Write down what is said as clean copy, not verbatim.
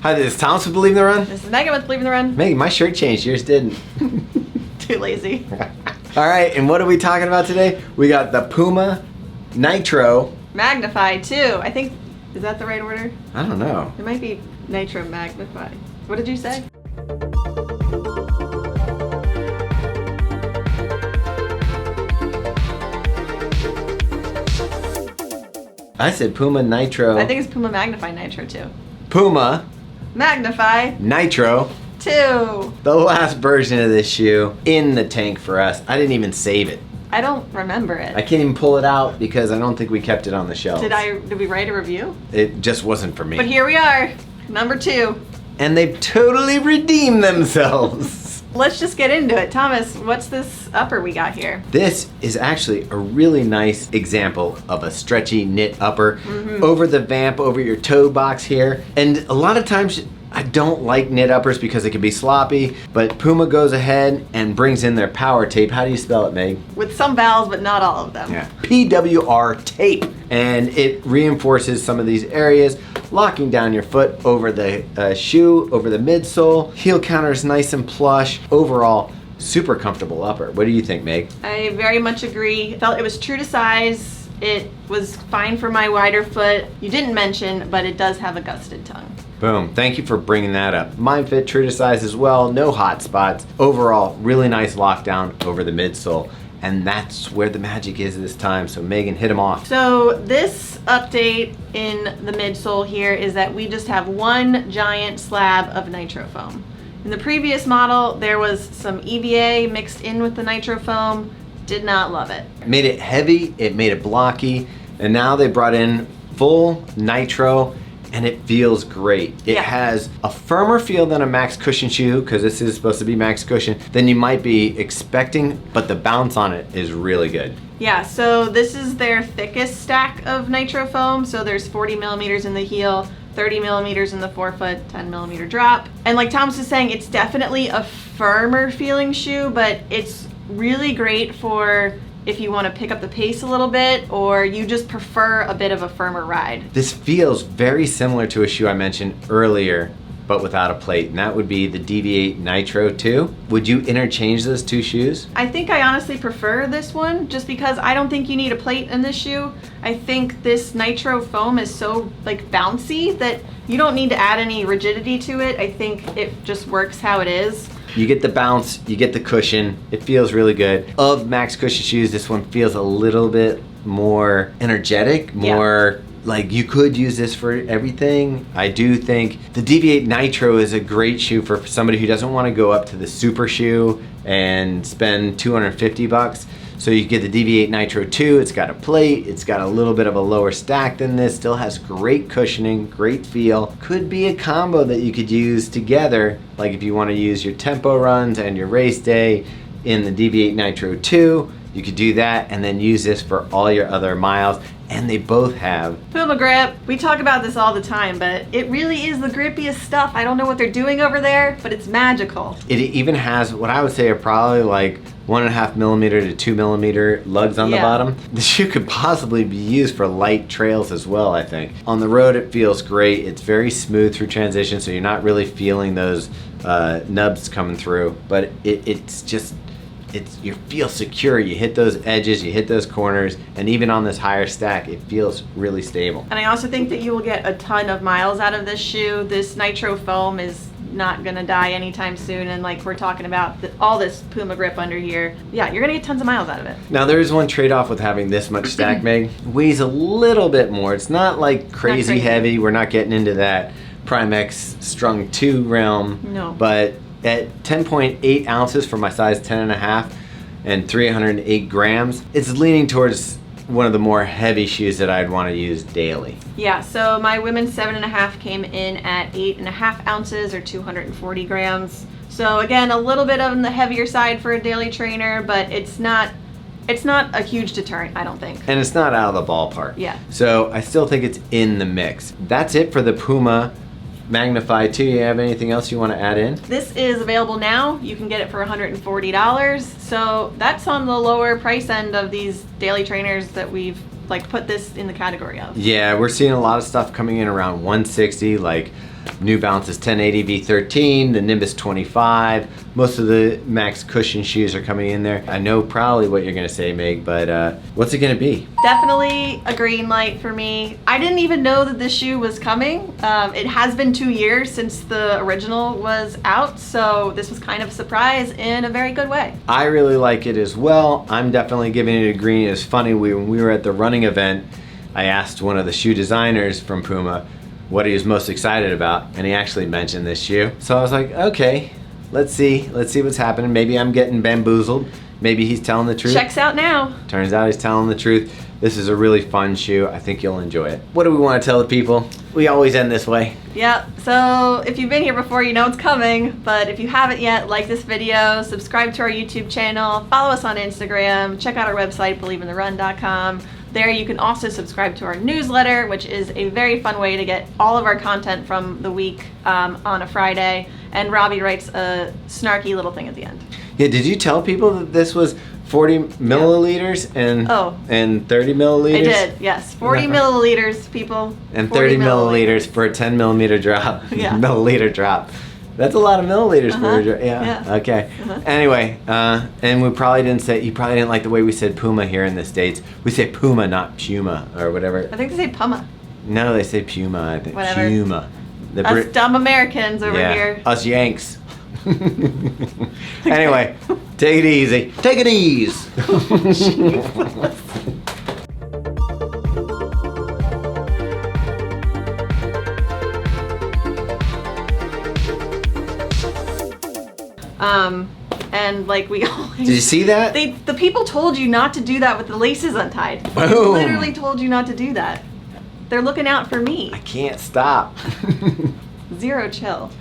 Hi, this is Thomas with Believe in the Run. This is Megan with Believe in the Run. Megan, my shirt changed. Yours didn't. Too lazy. All right, and what are we talking about today? We got the Puma Nitro. Magnify too. I think, is that the right order? I don't know. It might be Nitro Magnify. What did you say? I said Puma Nitro. I think it's Puma Magnify Nitro too. Puma Magnify Nitro. 2. The last version of this shoe in the tank for us. I didn't even save it. I don't remember it. I can't even pull it out because I don't think we kept it on the shelves. Did we write a review? It just wasn't for me. But here we are, number 2. And they've totally redeemed themselves. Let's just get into it. Thomas, what's this upper we got here? This is actually a really nice example of a stretchy knit upper over the vamp, over your toe box here. And a lot of times I don't like knit uppers because it can be sloppy, but Puma goes ahead and brings in their power tape. How do you spell it, Meg? With some vowels, but not all of them. Yeah, PWR tape. And it reinforces some of these areas, locking down your foot over the shoe, over the midsole. Heel counter is nice and plush. Overall, super comfortable upper. What do you think, Meg? I very much agree. Felt it was true to size. It was fine for my wider foot. You didn't mention, but it does have a gusted tongue. Boom, thank you for bringing that up. Mine fit true to size as well, no hot spots. Overall, really nice lockdown over the midsole. And that's where the magic is this time. So Megan, hit them off. So this update in the midsole here is that we just have one giant slab of nitro foam. In the previous model, there was some EVA mixed in with the nitro foam. Did not love it. It made it heavy, it made it blocky, and now they brought in full nitro, and it feels great. It has a firmer feel than a max cushion shoe, because this is supposed to be max cushion, than you might be expecting, but the bounce on it is really good. Yeah, so this is their thickest stack of nitro foam. So there's 40 millimeters in the heel, 30 millimeters in the forefoot, 10 millimeter drop. And like Thomas was saying, it's definitely a firmer feeling shoe, but it's really great for if you want to pick up the pace a little bit or you just prefer a bit of a firmer ride. This feels very similar to a shoe I mentioned earlier, but without a plate, and that would be the DV8 Nitro 2. Would you interchange those two shoes? I think I honestly prefer this one just because I don't think you need a plate in this shoe. I think this nitro foam is so like bouncy that you don't need to add any rigidity to it. I think it just works how it is. You get the bounce, you get the cushion, it feels really good. Of max cushion shoes, this one feels a little bit more energetic, more like you could use this for everything. I do think the DV8 Nitro is a great shoe for somebody who doesn't want to go up to the super shoe and spend $250. So you get the DV8 Nitro 2, it's got a plate, it's got a little bit of a lower stack than this, still has great cushioning, great feel. Could be a combo that you could use together, like if you want to use your tempo runs and your race day in the DV8 Nitro 2, you could do that and then use this for all your other miles. And they both have PumaGrip. We talk about this all the time, but it really is the grippiest stuff. I don't know what they're doing over there, but it's magical. It even has what I would say are probably like 1.5 millimeter to 2 millimeter lugs on the bottom. The shoe could possibly be used for light trails as well, I think. On the road, it feels great. It's very smooth through transition, so you're not really feeling those nubs coming through, but you feel secure. You hit those edges, you hit those corners, and even on this higher stack, it feels really stable. And I also think that you will get a ton of miles out of this shoe. This nitro foam is not gonna die anytime soon, and like we're talking about all this PumaGrip under here, yeah, you're gonna get tons of miles out of it. Now there is one trade-off with having this much stack, Meg. Weighs a little bit more. It's not like crazy heavy. We're not getting into that Primex Strung 2 realm. No. But at 10.8 ounces for my size 10.5 and 308 grams, it's leaning towards one of the more heavy shoes that I'd want to use daily. Yeah, so my women's 7.5 came in at 8.5 ounces or 240 grams. So again, a little bit on the heavier side for a daily trainer, but it's not a huge deterrent, I don't think. And it's not out of the ballpark. Yeah. So I still think it's in the mix. That's it for the Puma Magnify 2. You have anything else you want to add in? This is available now. You can get it for $140. So that's on the lower price end of these daily trainers that we've like put this in the category of. Yeah, we're seeing a lot of stuff coming in around 160, like New Balance's 1080 V13, the Nimbus 25. Most of the Max Cushion shoes are coming in there. I know probably what you're gonna say, Meg, but what's it gonna be? Definitely a green light for me. I didn't even know that this shoe was coming. It has been 2 years since the original was out, so this was kind of a surprise in a very good way. I really like it as well. I'm definitely giving it a green. It's funny, when we were at the running event, I asked one of the shoe designers from Puma what he was most excited about, and he actually mentioned this shoe. So I was like, okay, let's see what's happening. Maybe I'm getting bamboozled. Maybe he's telling the truth. Checks out now. Turns out he's telling the truth. This is a really fun shoe. I think you'll enjoy it. What do we want to tell the people? We always end this way. Yep, so if you've been here before, you know it's coming, but if you haven't yet, like this video, subscribe to our YouTube channel, follow us on Instagram, check out our website, believeintherun.com. There you can also subscribe to our newsletter, which is a very fun way to get all of our content from the week on a Friday, and Robbie writes a snarky little thing at the end. Yeah, did you tell people that this was 40 milliliters and 30 milliliters? I did, yes. 40 milliliters, people. And 30 milliliters for a 10 millimeter drop. Yeah. Milliliter drop. That's a lot of milliliters for a drop. Yeah. Okay. Anyway, and we probably didn't say, you probably didn't like the way we said Puma here in the States. We say Puma, not Puma, or whatever. I think they say Puma. No, they say Puma, I think. Whatever. Puma. Us dumb Americans over here. Us Yanks. Anyway, take it easy. Take it easy. And like we always... Did you see that? The people told you not to do that with the laces untied. Boom. They literally told you not to do that. They're looking out for me. I can't stop. Zero chill.